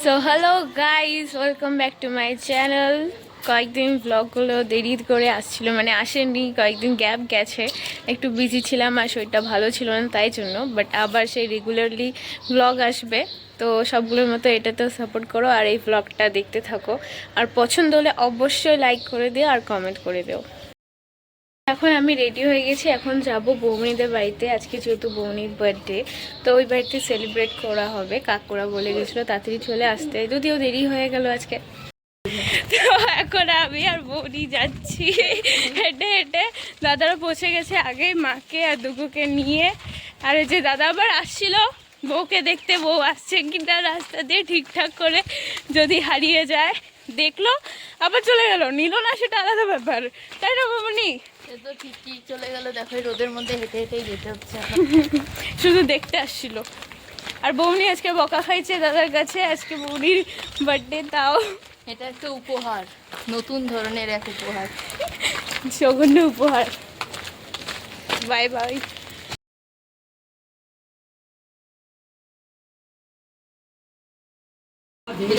So hello guys, welcome back to my channel. কয়েকদিন ব্লগগুলো দেরি করে আসছিল, মানে আসেনি, কয়েকদিন গ্যাপ গেছে, একটু বিজি ছিলাম আর শরীরটা ভালো ছিল না তাই জন্য। বাট আবার সেই রেগুলারলি ব্লগ আসবে, তো সবগুলোর মতো এটাতেও সাপোর্ট করো আর এই ব্লগটা দেখতে থাকো। আর পছন্দ হলে অবশ্যই লাইক করে দিও আর কমেন্ট করে দিও। এখন আমি রেডি হয়ে গেছি, এখন যাব বৌমনিদের বাড়িতে। আজকে যেহেতু বৌমনির বার্থডে, তো ওই বাড়িতে সেলিব্রেট করা হবে। কাকুরা বলে গেছিলো তাড়াতাড়ি চলে আসতে, যদিও দেরি হয়ে গেল আজকে। তো এখন আমি আর বৌনি যাচ্ছি হেঁটে হেঁটে। দাদারা পৌঁছে গেছে আগে, মাকে আর দুগুকে নিয়ে। আর এই যে দাদা আবার আসছিল বউকে দেখতে, বউ আসছে কিনা রাস্তা দিয়ে ঠিকঠাক করে, যদি হারিয়ে যায় দেখলো আবার চলে গেল, নিল না সেটা আলাদা ব্যাপার, তাই না বৌমনি? তো ঠিকই চলে গেল, দেখো রোদের মধ্যে হেঁটে হেঁটেই যেতে হচ্ছে। শুধু দেখতে আসছিল। আর বৌনি আজকে বকা খাইছে দাদার কাছে, আজকে বৌনির বার্থডে, তাও এটা একটা উপহার, নতুন ধরনের এক উপহার, জঘন্য উপহার। Bye bye.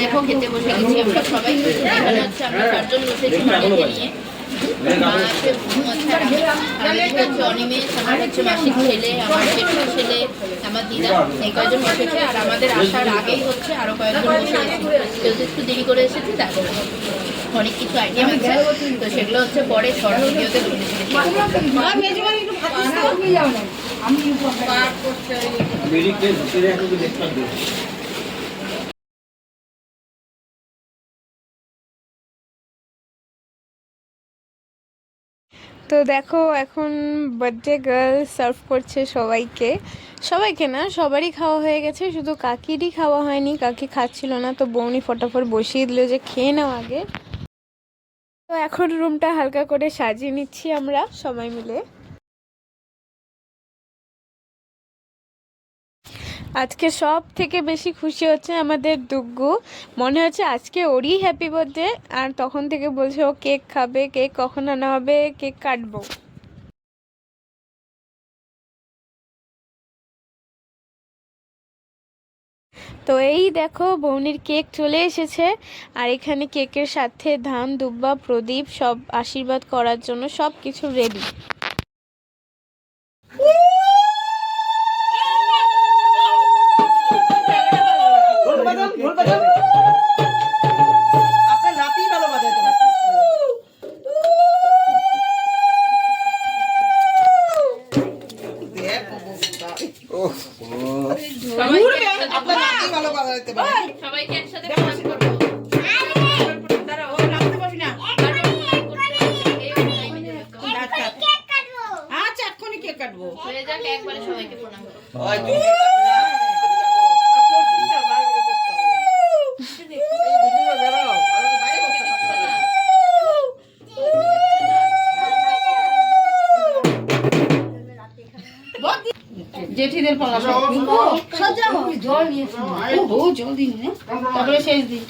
দেখো খেতে বসে গেছি আমরা সবাই। এখানে হচ্ছে আমরা চারজন বসেছি মাকে নিয়ে। মা আছে, বোন আছে, আর আমি হচ্ছে অনিমেষ, আমার হচ্ছে মাসির ছেলে, আমার জেঠুর ছেলে, আমার দিদা, এই কয়েকজন বসেছে। আর আমাদের আসার আগেই হচ্ছে আরো কয়েকজন বসে গেছে, কেউ একটু দেরি করে এসেছে, তারপরে অনেক কিছু আইটেম আছে, তো সেগুলো হচ্ছে পরে শর্ট ভিডিওতে তো দেখো এখন বার্থডে গার্ল সার্ভ করছে সবাইকে। সবাইকে না, সবারই খাওয়া হয়ে গেছে, শুধু কাকিরই খাওয়া হয়নি, কাকি খাচ্ছিল না। তো বৌনি ফটাফট বসিয়ে দিল যে খেয়ে নাও আগে। তো এখন রুমটা হালকা করে সাজিয়ে নিচ্ছি আমরা সবাই মিলে। আজকে সব থেকে বেশি খুশি হচ্ছে আমাদের দুগ্গু, মনে হচ্ছে আজকে ওরই হ্যাপি বার্থডে। আর তখন থেকে বলছে ও কেক খাবে, কেক কখন আনা হবে, কেক কাটবো। তো এই দেখো বৌনির কেক চলে এসেছে। আর এখানে কেকের সাথে ধান দুব্বা প্রদীপ সব আশীর্বাদ করার জন্য সব কিছু রেডি। সবাইকে একসাথে একবারে সবাইকে প্রণাম করো। জেঠিদের পালা জল নিয়েছি, জল দিন, তারপরে শেষ দিন।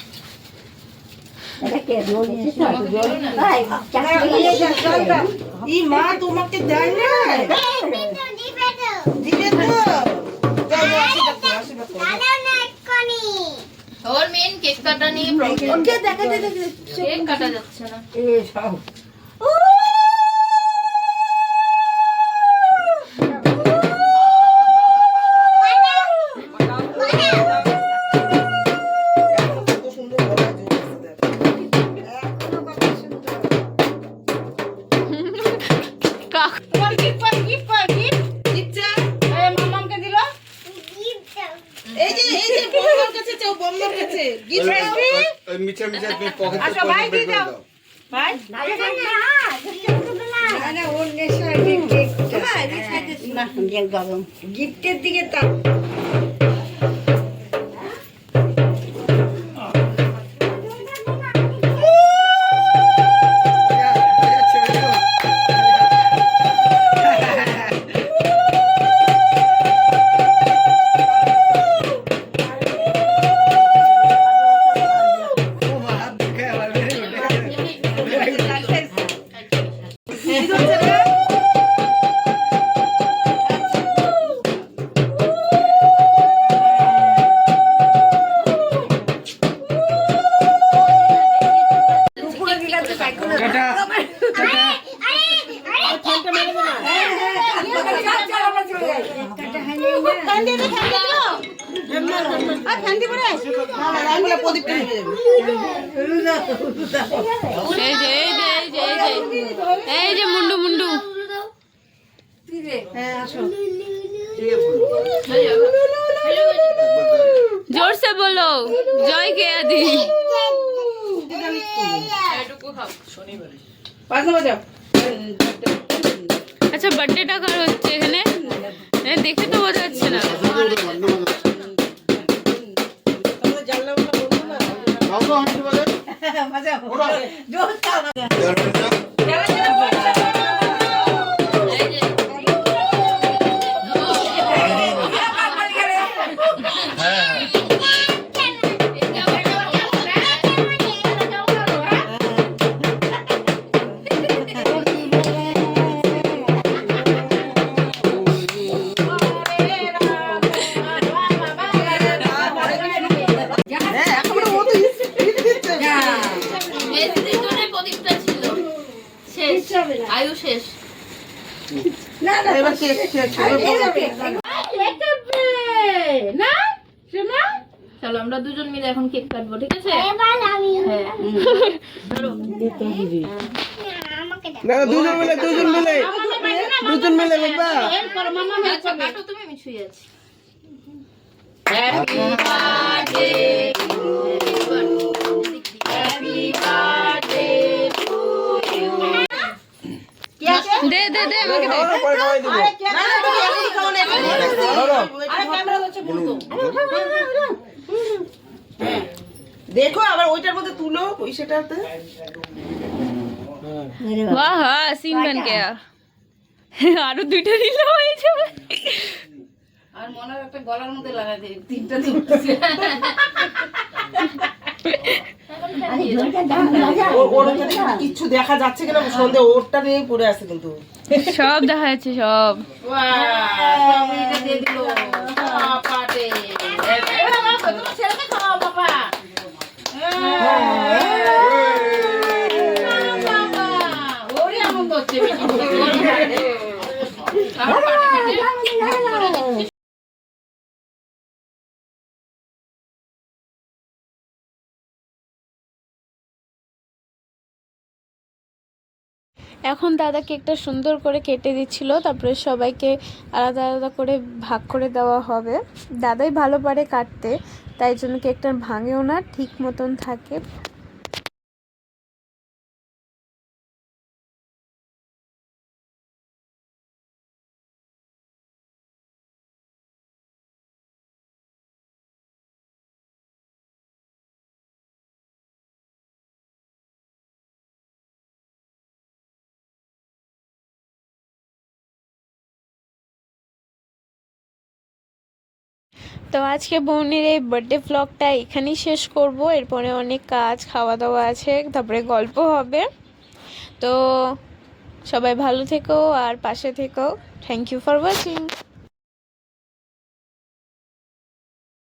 মা তোমাকে দেয় না, ওর মেন কেক কাটা নিয়ে প্রবলেম, কেক কাটা যাচ্ছে না। মিছা মিছা তুমি পকেট থেকে বের করে দাও ভাই। না না ওর নেশা গিফটের দিকে তা গেঞ্জি পরে আস। না না রামলা প্রদীপটা নিয়ে যাবে। এই যে মুন্ডু মুন্ডু হ্যাঁ আসো। जोर से बोलो जय के आदि পাঁচ বাজাও। আচ্ছা বার্থডেটা কার হচ্ছে এখানে দেখে তো বোঝা যাচ্ছে না আমাদের জানলাগুলো বন্ধ না। বাজাও। জোর দাও না। আয়ু শেষ না না এবার কেক চলো আমরা দুজন মিলে এখন কেক কাটবো ঠিক আছে না দুজন মিলে বাবা আচ্ছা কাটো তুমি আমি শুয়ে আছি happy birthday happy birthday to you দে দে দে আমাকে দে পরে খাওয়াই দেব। না না তুমি এখনই খাও না আরে ক্যামেরা হচ্ছে বলতো দেখো আবার ওইটার মধ্যে তুলো ওই সেটাতে वाह हाँ सीन बन गया আরো দুইটা দিলে হয়ে যাবে আর মনের একটা গলার মধ্যে লাগাই দে তিনটা দিতেছে ওর ওখানে কিছু দেখা যাচ্ছে কিনা সন্ধ্যে ওরটা নিয়ে পড়ে আছে কিন্তু সব দেখা যাচ্ছে সব বাহ এটা দিয়ে দিল পাটে এবার আমার তোমার ছেলেকে খাওয়াও বাবা বাবা ওরে আনন্দ হচ্ছে বেশি এখন দাদা কেকটা সুন্দর করে কেটে দিচ্ছিল তারপরে সবাইকে আলাদা আলাদা করে ভাগ করে দেওয়া হবে দাদাই ভালো পারে কাটতে তাই জন্য কেকটা ভাঙেও না ঠিক মতন থাকে তো আজকে বোনের এই বার্থডে ব্লগটা এখানেই শেষ করব এরপরে অনেক কাজ খাওয়া দাওয়া আছে তারপরে গল্প হবে তো সবাই ভালো থেকো আর পাশে থেকো থ্যাংক ইউ ফর ওয়াচিং